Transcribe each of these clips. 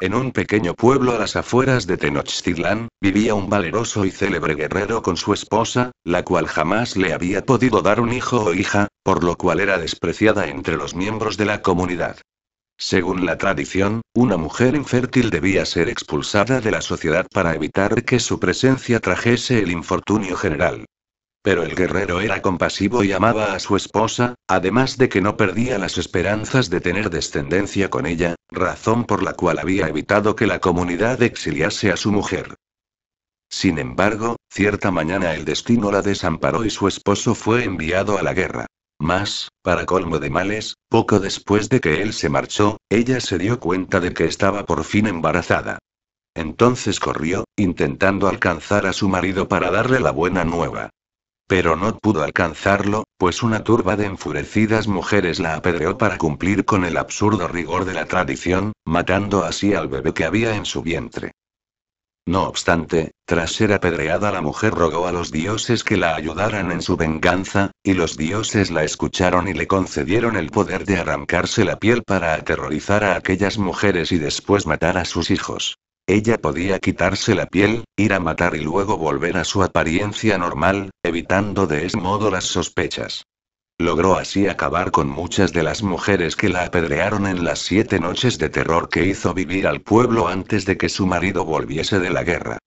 En un pequeño pueblo a las afueras de Tenochtitlán, vivía un valeroso y célebre guerrero con su esposa, la cual jamás le había podido dar un hijo o hija, por lo cual era despreciada entre los miembros de la comunidad. Según la tradición, una mujer infértil debía ser expulsada de la sociedad para evitar que su presencia trajese el infortunio general. Pero el guerrero era compasivo y amaba a su esposa, además de que no perdía las esperanzas de tener descendencia con ella, razón por la cual había evitado que la comunidad exiliase a su mujer. Sin embargo, cierta mañana el destino la desamparó y su esposo fue enviado a la guerra. Mas, para colmo de males, poco después de que él se marchó, ella se dio cuenta de que estaba por fin embarazada. Entonces corrió, intentando alcanzar a su marido para darle la buena nueva. Pero no pudo alcanzarlo, pues una turba de enfurecidas mujeres la apedreó para cumplir con el absurdo rigor de la tradición, matando así al bebé que había en su vientre. No obstante, tras ser apedreada la mujer rogó a los dioses que la ayudaran en su venganza, y los dioses la escucharon y le concedieron el poder de arrancarse la piel para aterrorizar a aquellas mujeres y después matar a sus hijos. Ella podía quitarse la piel, ir a matar y luego volver a su apariencia normal, evitando de ese modo las sospechas. Logró así acabar con muchas de las mujeres que la apedrearon en las 7 noches de terror que hizo vivir al pueblo antes de que su marido volviese de la guerra.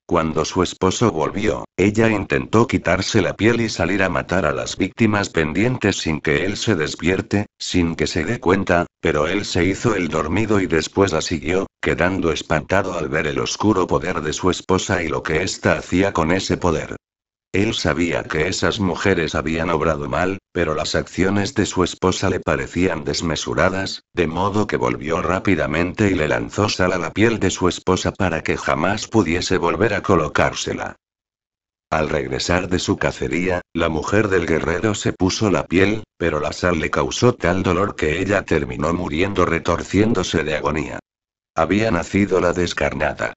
Cuando su esposo volvió, ella intentó quitarse la piel y salir a matar a las víctimas pendientes sin que él se despierte, sin que se dé cuenta, pero él se hizo el dormido y después la siguió, quedando espantado al ver el oscuro poder de su esposa y lo que ésta hacía con ese poder. Él sabía que esas mujeres habían obrado mal, pero las acciones de su esposa le parecían desmesuradas, de modo que volvió rápidamente y le lanzó sal a la piel de su esposa para que jamás pudiese volver a colocársela. Al regresar de su cacería, la mujer del guerrero se puso la piel, pero la sal le causó tal dolor que ella terminó muriendo retorciéndose de agonía. Había nacido la descarnada.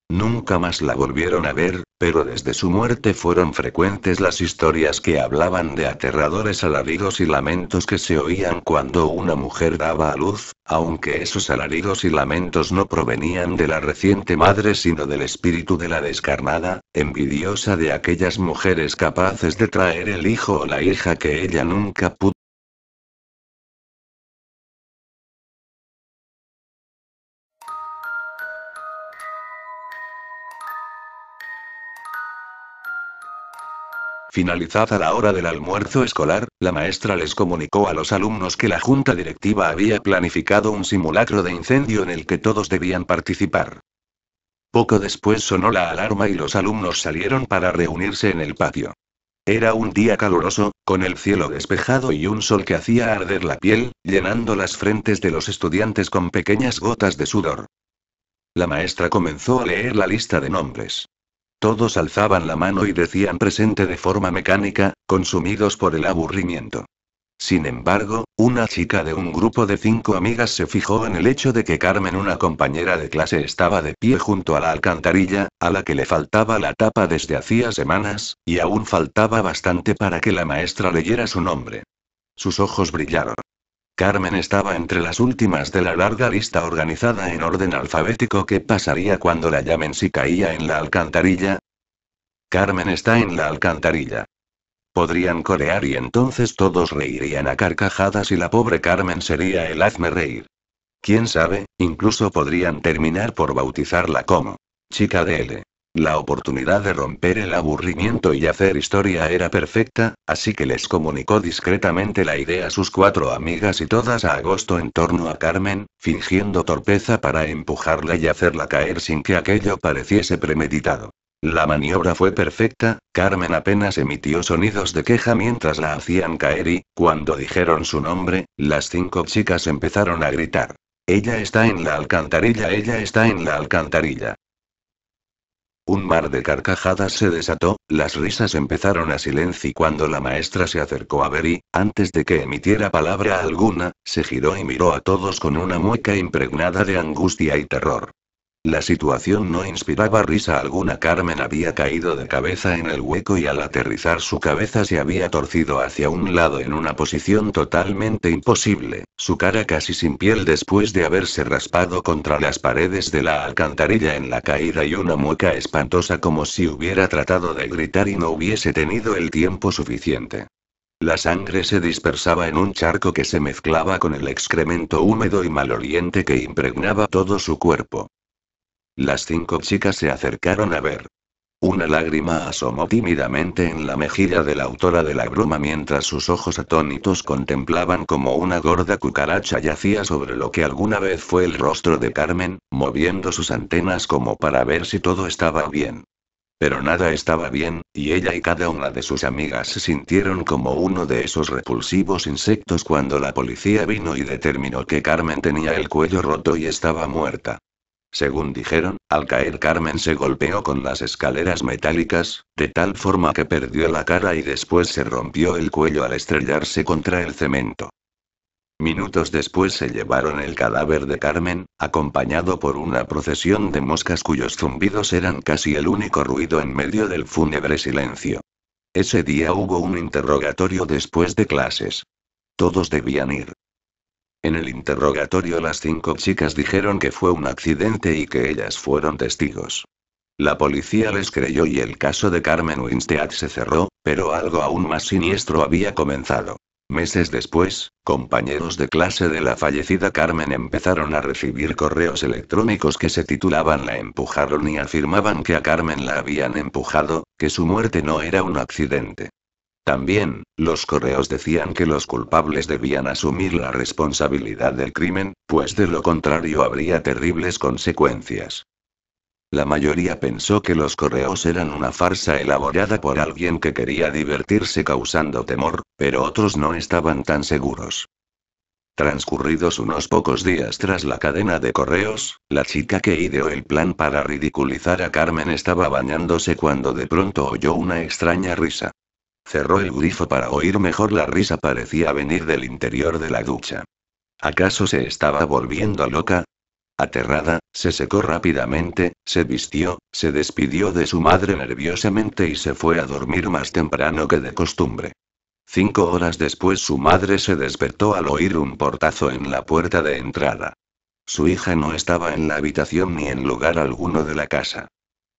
Nunca más la volvieron a ver, pero desde su muerte fueron frecuentes las historias que hablaban de aterradores alaridos y lamentos que se oían cuando una mujer daba a luz, aunque esos alaridos y lamentos no provenían de la reciente madre sino del espíritu de la descarnada, envidiosa de aquellas mujeres capaces de traer el hijo o la hija que ella nunca pudo. Finalizada la hora del almuerzo escolar, la maestra les comunicó a los alumnos que la junta directiva había planificado un simulacro de incendio en el que todos debían participar. Poco después sonó la alarma y los alumnos salieron para reunirse en el patio. Era un día caluroso, con el cielo despejado y un sol que hacía arder la piel, llenando las frentes de los estudiantes con pequeñas gotas de sudor. La maestra comenzó a leer la lista de nombres. Todos alzaban la mano y decían presente de forma mecánica, consumidos por el aburrimiento. Sin embargo, una chica de un grupo de 5 amigas se fijó en el hecho de que Carmen, una compañera de clase, estaba de pie junto a la alcantarilla, a la que le faltaba la tapa desde hacía semanas, y aún faltaba bastante para que la maestra leyera su nombre. Sus ojos brillaron. Carmen estaba entre las últimas de la larga lista organizada en orden alfabético. ¿Qué pasaría cuando la llamen si caía en la alcantarilla? Carmen está en la alcantarilla. Podrían corear y entonces todos reirían a carcajadas y la pobre Carmen sería el hazme reír. Quién sabe, incluso podrían terminar por bautizarla como chica de L. La oportunidad de romper el aburrimiento y hacer historia era perfecta, así que les comunicó discretamente la idea a sus 4 amigas y todas a agosto en torno a Carmen, fingiendo torpeza para empujarla y hacerla caer sin que aquello pareciese premeditado. La maniobra fue perfecta, Carmen apenas emitió sonidos de queja mientras la hacían caer y, cuando dijeron su nombre, las 5 chicas empezaron a gritar. Ella está en la alcantarilla, ella está en la alcantarilla. Un mar de carcajadas se desató, las risas empezaron a silencio y cuando la maestra se acercó a ver y, antes de que emitiera palabra alguna, se giró y miró a todos con una mueca impregnada de angustia y terror. La situación no inspiraba risa alguna. Carmen había caído de cabeza en el hueco y al aterrizar su cabeza se había torcido hacia un lado en una posición totalmente imposible, su cara casi sin piel después de haberse raspado contra las paredes de la alcantarilla en la caída y una mueca espantosa como si hubiera tratado de gritar y no hubiese tenido el tiempo suficiente. La sangre se dispersaba en un charco que se mezclaba con el excremento húmedo y maloliente que impregnaba todo su cuerpo. Las 5 chicas se acercaron a ver. Una lágrima asomó tímidamente en la mejilla de la autora de la broma mientras sus ojos atónitos contemplaban como una gorda cucaracha yacía sobre lo que alguna vez fue el rostro de Carmen, moviendo sus antenas como para ver si todo estaba bien. Pero nada estaba bien, y ella y cada una de sus amigas se sintieron como uno de esos repulsivos insectos cuando la policía vino y determinó que Carmen tenía el cuello roto y estaba muerta. Según dijeron, al caer Carmen se golpeó con las escaleras metálicas, de tal forma que perdió la cara y después se rompió el cuello al estrellarse contra el cemento. Minutos después se llevaron el cadáver de Carmen, acompañado por una procesión de moscas cuyos zumbidos eran casi el único ruido en medio del fúnebre silencio. Ese día hubo un interrogatorio después de clases. Todos debían ir. En el interrogatorio las 5 chicas dijeron que fue un accidente y que ellas fueron testigos. La policía les creyó y el caso de Carmen Winstead se cerró, pero algo aún más siniestro había comenzado. Meses después, compañeros de clase de la fallecida Carmen empezaron a recibir correos electrónicos que se titulaban "La empujaron" y afirmaban que a Carmen la habían empujado, que su muerte no era un accidente. También, los correos decían que los culpables debían asumir la responsabilidad del crimen, pues de lo contrario habría terribles consecuencias. La mayoría pensó que los correos eran una farsa elaborada por alguien que quería divertirse causando temor, pero otros no estaban tan seguros. Transcurridos unos pocos días tras la cadena de correos, la chica que ideó el plan para ridiculizar a Carmen estaba bañándose cuando de pronto oyó una extraña risa. Cerró el grifo para oír mejor. La risa parecía venir del interior de la ducha. ¿Acaso se estaba volviendo loca? Aterrada, se secó rápidamente, se vistió, se despidió de su madre nerviosamente y se fue a dormir más temprano que de costumbre. 5 horas después su madre se despertó al oír un portazo en la puerta de entrada. Su hija no estaba en la habitación ni en lugar alguno de la casa.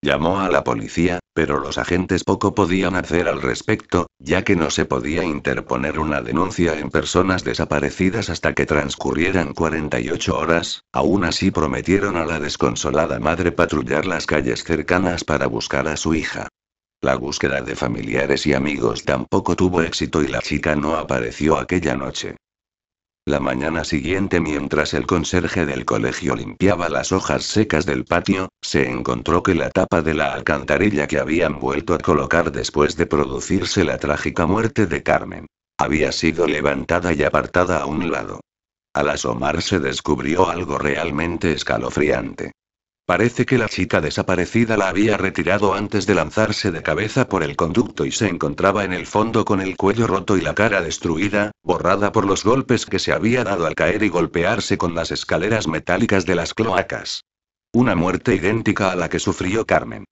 Llamó a la policía, pero los agentes poco podían hacer al respecto, ya que no se podía interponer una denuncia en personas desaparecidas hasta que transcurrieran 48 horas, aún así prometieron a la desconsolada madre patrullar las calles cercanas para buscar a su hija. La búsqueda de familiares y amigos tampoco tuvo éxito y la chica no apareció aquella noche. La mañana siguiente, mientras el conserje del colegio limpiaba las hojas secas del patio, se encontró que la tapa de la alcantarilla que habían vuelto a colocar después de producirse la trágica muerte de Carmen había sido levantada y apartada a un lado. Al asomarse descubrió algo realmente escalofriante. Parece que la chica desaparecida la había retirado antes de lanzarse de cabeza por el conducto y se encontraba en el fondo con el cuello roto y la cara destruida, borrada por los golpes que se había dado al caer y golpearse con las escaleras metálicas de las cloacas. Una muerte idéntica a la que sufrió Carmen.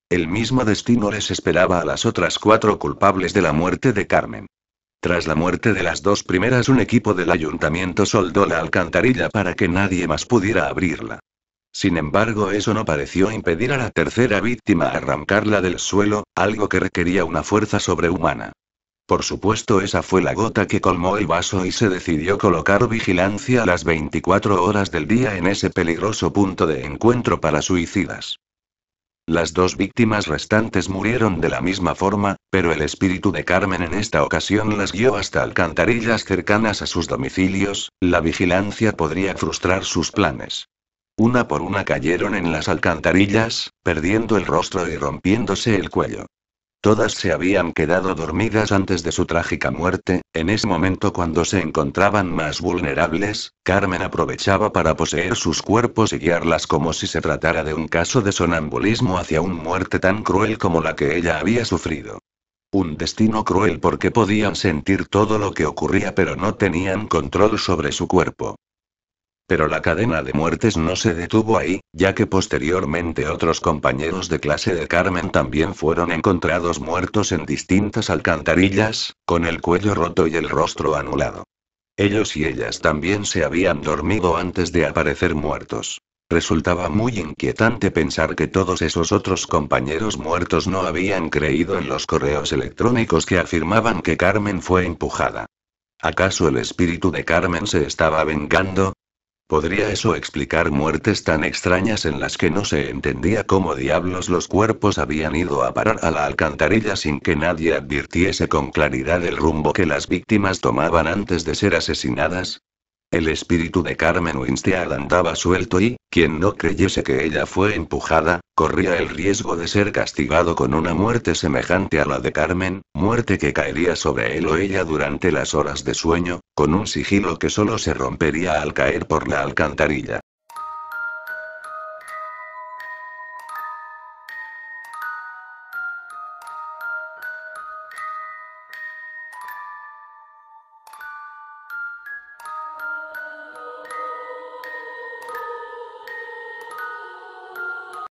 El mismo destino les esperaba a las otras 4 culpables de la muerte de Carmen. Tras la muerte de las 2 primeras, un equipo del ayuntamiento soldó la alcantarilla para que nadie más pudiera abrirla. Sin embargo, eso no pareció impedir a la tercera víctima arrancarla del suelo, algo que requería una fuerza sobrehumana. Por supuesto, esa fue la gota que colmó el vaso y se decidió colocar vigilancia a las 24 horas del día en ese peligroso punto de encuentro para suicidas. Las 2 víctimas restantes murieron de la misma forma, pero el espíritu de Carmen en esta ocasión las guió hasta alcantarillas cercanas a sus domicilios. La vigilancia podría frustrar sus planes. Una por una cayeron en las alcantarillas, perdiendo el rostro y rompiéndose el cuello. Todas se habían quedado dormidas antes de su trágica muerte. En ese momento, cuando se encontraban más vulnerables, Carmen aprovechaba para poseer sus cuerpos y guiarlas como si se tratara de un caso de sonambulismo hacia una muerte tan cruel como la que ella había sufrido. Un destino cruel porque podían sentir todo lo que ocurría pero no tenían control sobre su cuerpo. Pero la cadena de muertes no se detuvo ahí, ya que posteriormente otros compañeros de clase de Carmen también fueron encontrados muertos en distintas alcantarillas, con el cuello roto y el rostro anulado. Ellos y ellas también se habían dormido antes de aparecer muertos. Resultaba muy inquietante pensar que todos esos otros compañeros muertos no habían creído en los correos electrónicos que afirmaban que Carmen fue empujada. ¿Acaso el espíritu de Carmen se estaba vengando? ¿Podría eso explicar muertes tan extrañas en las que no se entendía cómo diablos los cuerpos habían ido a parar a la alcantarilla sin que nadie advirtiese con claridad el rumbo que las víctimas tomaban antes de ser asesinadas? El espíritu de Carmen Winstead andaba suelto y, quien no creyese que ella fue empujada, corría el riesgo de ser castigado con una muerte semejante a la de Carmen, muerte que caería sobre él o ella durante las horas de sueño, con un sigilo que solo se rompería al caer por la alcantarilla.